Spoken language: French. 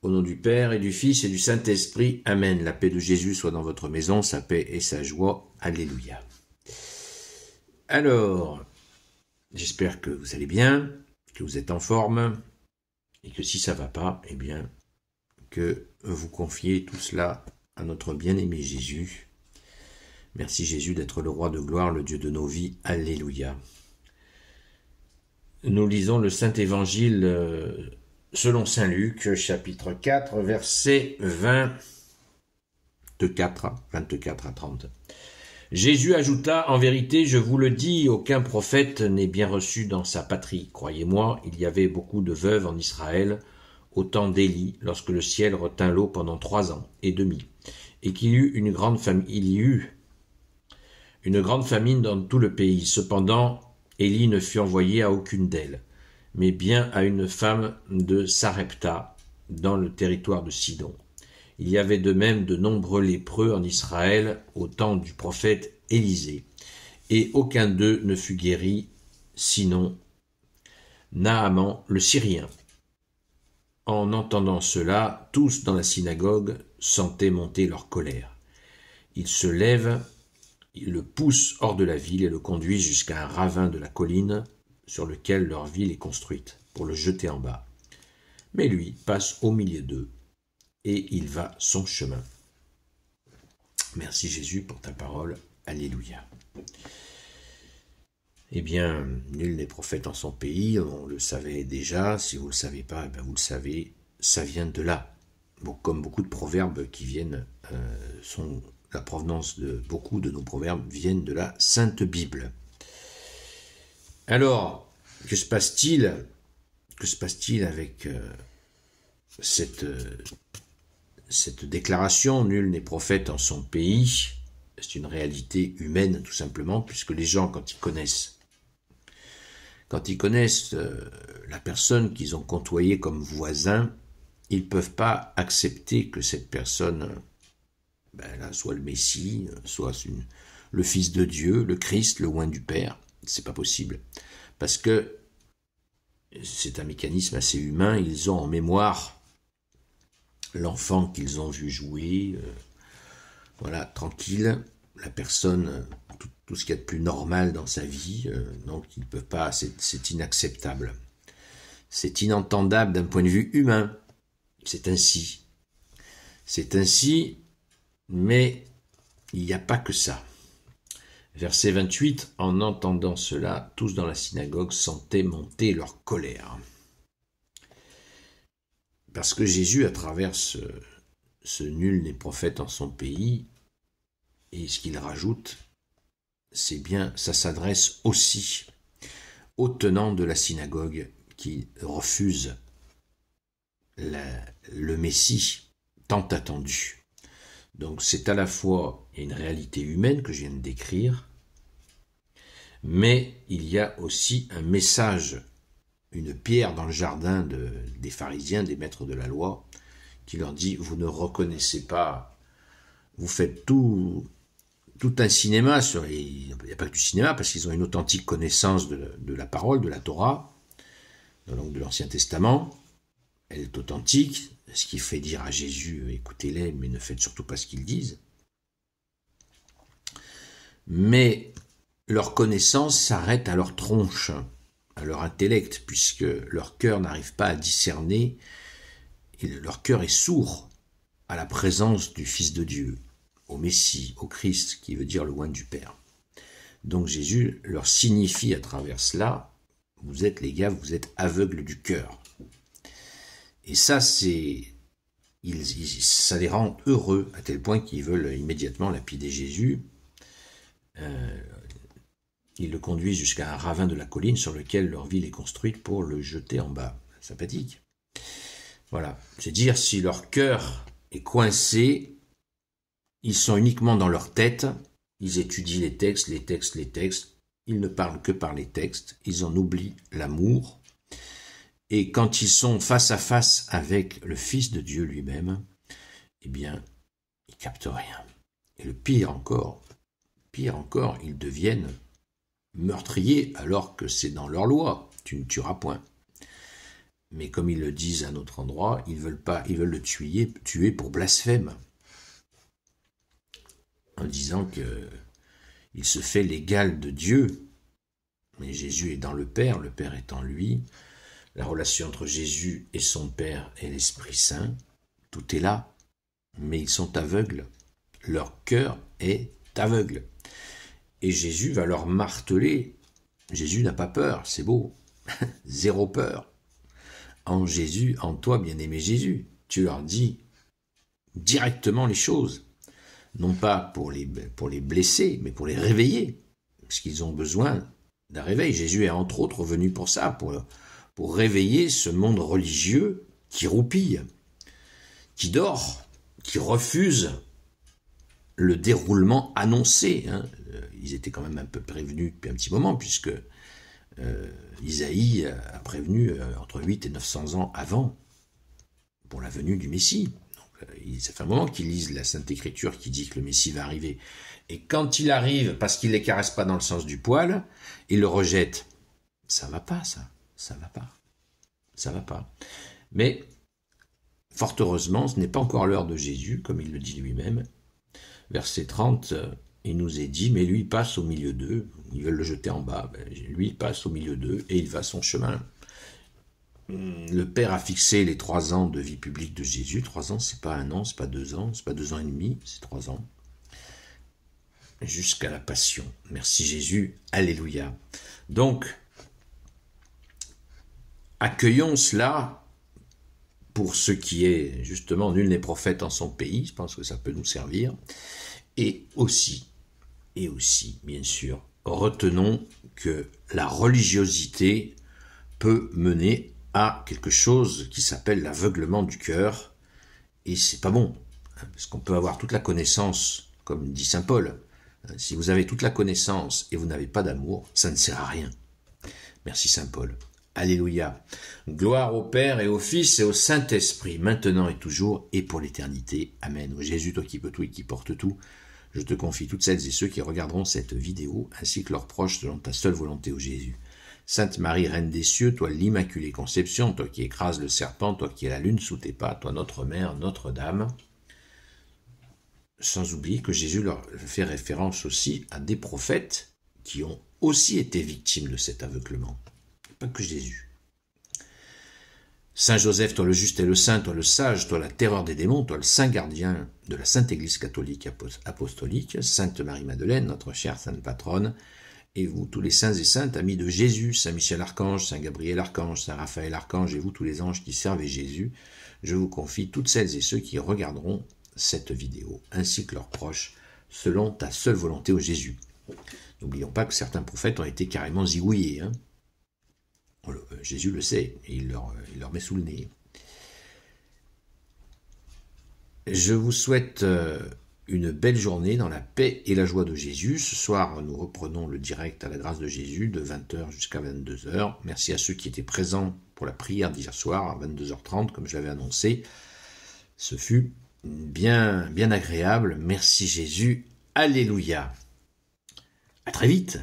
Au nom du Père et du Fils et du Saint-Esprit. Amen. La paix de Jésus soit dans votre maison, sa paix et sa joie. Alléluia. Alors, j'espère que vous allez bien, que vous êtes en forme, et que si ça ne va pas, eh bien, que vous confiez tout cela à notre bien-aimé Jésus. Merci Jésus d'être le roi de gloire, le Dieu de nos vies. Alléluia. Nous lisons le Saint-Évangile selon saint Luc, chapitre 4, versets 24 à 30. Jésus ajouta, « En vérité, je vous le dis, aucun prophète n'est bien reçu dans sa patrie. Croyez-moi, il y avait beaucoup de veuves en Israël au temps d'Élie, lorsque le ciel retint l'eau pendant 3 ans et demi, et qu'il y eut une grande famine dans tout le pays. Cependant, Élie ne fut envoyé à aucune d'elles, mais bien à une femme de Sarepta, dans le territoire de Sidon. Il y avait de même de nombreux lépreux en Israël au temps du prophète Élisée, et aucun d'eux ne fut guéri, sinon Naaman le Syrien. En entendant cela, tous dans la synagogue sentaient monter leur colère. Ils se lèvent, ils le poussent hors de la ville et le conduisent jusqu'à un ravin de la colline sur lequel leur ville est construite, pour le jeter en bas. Mais lui passe au milieu d'eux, et il va son chemin. Merci Jésus pour ta parole. Alléluia. Eh bien, nul n'est prophète en son pays, on le savait déjà. Si vous ne le savez pas, eh bien vous le savez, ça vient de là. Bon, comme beaucoup de proverbes qui viennent, la provenance de beaucoup de nos proverbes viennent de la Sainte Bible. Alors, que se passe-t-il avec cette déclaration « Nul n'est prophète en son pays », c'est une réalité humaine tout simplement, puisque les gens, quand ils connaissent la personne qu'ils ont côtoyée comme voisin, ils ne peuvent pas accepter que cette personne soit le Messie, soit le Fils de Dieu, le Christ, le oint du Père. C'est pas possible, parce que c'est un mécanisme assez humain. Ils ont en mémoire l'enfant qu'ils ont vu jouer, tranquille, la personne, tout ce qu'il y a de plus normal dans sa vie, donc ils ne peuvent pas, c'est inacceptable. C'est inentendable d'un point de vue humain. C'est ainsi, mais il n'y a pas que ça. Verset 28, en entendant cela, tous dans la synagogue sentaient monter leur colère. Parce que Jésus, à travers ce nul n'est prophète en son pays, et ce qu'il rajoute, c'est bien, ça s'adresse aussi aux tenants de la synagogue qui refusent le Messie tant attendu. Donc c'est à la fois une réalité humaine que je viens de décrire, mais il y a aussi un message, une pierre dans le jardin des pharisiens, des maîtres de la loi, qui leur dit « Vous ne reconnaissez pas, vous faites tout un cinéma, il n'y a pas que du cinéma, parce qu'ils ont une authentique connaissance de la parole, de la Torah, donc de l'Ancien Testament, elle est authentique, ce qui fait dire à Jésus, écoutez-les, mais ne faites surtout pas ce qu'ils disent. Mais leur connaissance s'arrête à leur tronche, à leur intellect, puisque leur cœur n'arrive pas à discerner, et leur cœur est sourd à la présence du Fils de Dieu, au Messie, au Christ, qui veut dire le oint du Père. Donc Jésus leur signifie à travers cela, vous êtes les gars, vous êtes aveugles du cœur. Et ça, ça les rend heureux, à tel point qu'ils veulent immédiatement lapider Jésus. Ils le conduisent jusqu'à un ravin de la colline sur lequel leur ville est construite pour le jeter en bas. Sympathique. Voilà. C'est dire, si leur cœur est coincé, ils sont uniquement dans leur tête, ils étudient les textes, ils ne parlent que par les textes, ils en oublient l'amour. Et quand ils sont face à face avec le Fils de Dieu lui-même, eh bien, ils captent rien. Et le pire encore, ils deviennent meurtriers alors que c'est dans leur loi. Tu ne tueras point. Mais comme ils le disent à un autre endroit, ils veulent le tuer pour blasphème. En disant qu'il se fait l'égal de Dieu. Mais Jésus est dans le Père est en lui. La relation entre Jésus et son Père et l'Esprit Saint, tout est là. Mais ils sont aveugles. Leur cœur est aveugle. Et Jésus va leur marteler. Jésus n'a pas peur, c'est beau. Zéro peur. En Jésus, en toi, bien-aimé Jésus, tu leur dis directement les choses. Non pas pour les blesser, mais pour les réveiller. Parce qu'ils ont besoin d'un réveil. Jésus est entre autres venu pour ça, pour réveiller ce monde religieux qui roupille, qui dort, qui refuse le déroulement annoncé. Ils étaient quand même un peu prévenus depuis un petit moment, puisque Isaïe a prévenu entre 8 et 900 ans avant pour la venue du Messie. Donc, ça fait un moment qu'ils lisent la Sainte Écriture qui dit que le Messie va arriver. Et quand il arrive, parce qu'il ne les caresse pas dans le sens du poil, ils le rejettent. Ça va pas, ça. Ça va pas. Ça va pas. Mais, fort heureusement, ce n'est pas encore l'heure de Jésus, comme il le dit lui-même. Verset 30, il nous est dit, mais lui, il passe au milieu d'eux. Ils veulent le jeter en bas. Lui, il passe au milieu d'eux et il va son chemin. Le Père a fixé les 3 ans de vie publique de Jésus. 3 ans, c'est pas 1 an, c'est pas 2 ans, c'est pas 2 ans et demi, c'est 3 ans. Jusqu'à la passion. Merci Jésus. Alléluia. Donc, accueillons cela pour ce qui est, justement, nul n'est prophète en son pays. Je pense que ça peut nous servir. Et aussi, bien sûr, retenons que la religiosité peut mener à quelque chose qui s'appelle l'aveuglement du cœur, et c'est pas bon, parce qu'on peut avoir toute la connaissance, comme dit saint Paul. Si vous avez toute la connaissance et vous n'avez pas d'amour, ça ne sert à rien. Merci saint Paul. Alléluia. Gloire au Père et au Fils et au Saint-Esprit, maintenant et toujours et pour l'éternité. Amen. Ô Jésus, toi qui peux tout et qui portes tout, je te confie toutes celles et ceux qui regarderont cette vidéo, ainsi que leurs proches, selon ta seule volonté, ô Jésus. Sainte Marie, Reine des cieux, toi l'Immaculée Conception, toi qui écrases le serpent, toi qui es la lune sous tes pas, toi notre Mère, Notre-Dame. Sans oublier que Jésus leur fait référence aussi à des prophètes qui ont aussi été victimes de cet aveuglement. Pas que Jésus. Saint Joseph, toi le juste et le saint, toi le sage, toi la terreur des démons, toi le saint gardien de la Sainte Église catholique apostolique, Sainte Marie-Madeleine, notre chère sainte patronne, et vous tous les saints et saintes, amis de Jésus, Saint Michel Archange, Saint Gabriel Archange, Saint Raphaël Archange, et vous tous les anges qui servent Jésus, je vous confie toutes celles et ceux qui regarderont cette vidéo, ainsi que leurs proches, selon ta seule volonté, ô Jésus. N'oublions pas que certains prophètes ont été carrément zigouillés, Jésus le sait, et il leur met sous le nez. Je vous souhaite une belle journée dans la paix et la joie de Jésus. Ce soir, nous reprenons le direct à la grâce de Jésus de 20h jusqu'à 22h. Merci à ceux qui étaient présents pour la prière d'hier soir à 22h30, comme je l'avais annoncé. Ce fut bien agréable. Merci Jésus. Alléluia. À très vite.